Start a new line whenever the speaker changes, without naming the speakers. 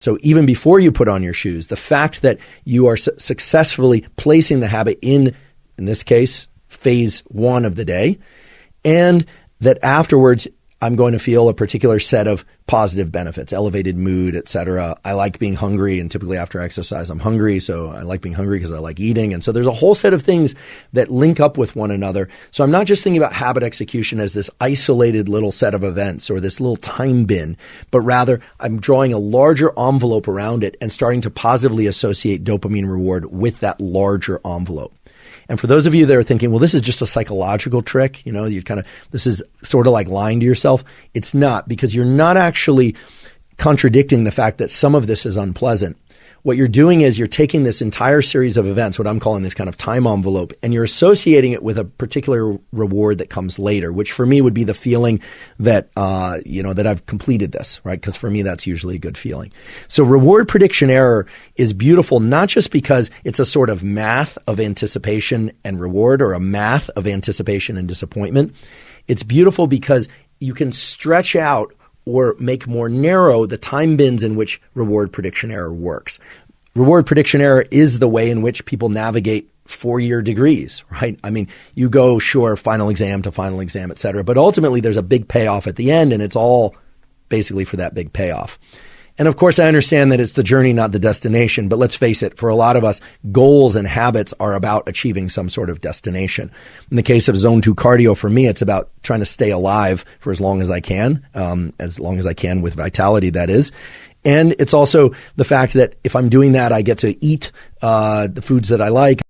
So even before you put on your shoes, the fact that you are successfully placing the habit in this case, phase 1 of the day, and that afterwards I'm going to feel a particular set of positive benefits, elevated mood, etc. I like being hungry, and typically after exercise, I'm hungry. So I like being hungry because I like eating. And so there's a whole set of things that link up with one another. So I'm not just thinking about habit execution as this isolated little set of events or this little time bin, but rather I'm drawing a larger envelope around it and starting to positively associate dopamine reward with that larger envelope. And for those of you that are thinking, well, this is just a psychological trick, this is sort of like lying to yourself. It's not, because you're not actually contradicting the fact that some of this is unpleasant. What you're doing is you're taking this entire series of events, what I'm calling this kind of time envelope, and you're associating it with a particular reward that comes later, which for me would be the feeling that, that I've completed this, right? Because for me, that's usually a good feeling. So reward prediction error is beautiful, not just because it's a sort of math of anticipation and reward, or a math of anticipation and disappointment. It's beautiful because you can stretch out or make more narrow the time bins in which reward prediction error works. Reward prediction error is the way in which people navigate 4-year degrees, right? I mean, you go, sure, final exam to final exam, et cetera, but ultimately there's a big payoff at the end, and it's all basically for that big payoff. And of course, I understand that it's the journey, not the destination. But let's face it, for a lot of us, goals and habits are about achieving some sort of destination. In the case of Zone 2 cardio, for me, it's about trying to stay alive for as long as I can with vitality, that is. And it's also the fact that if I'm doing that, I get to eat the foods that I like.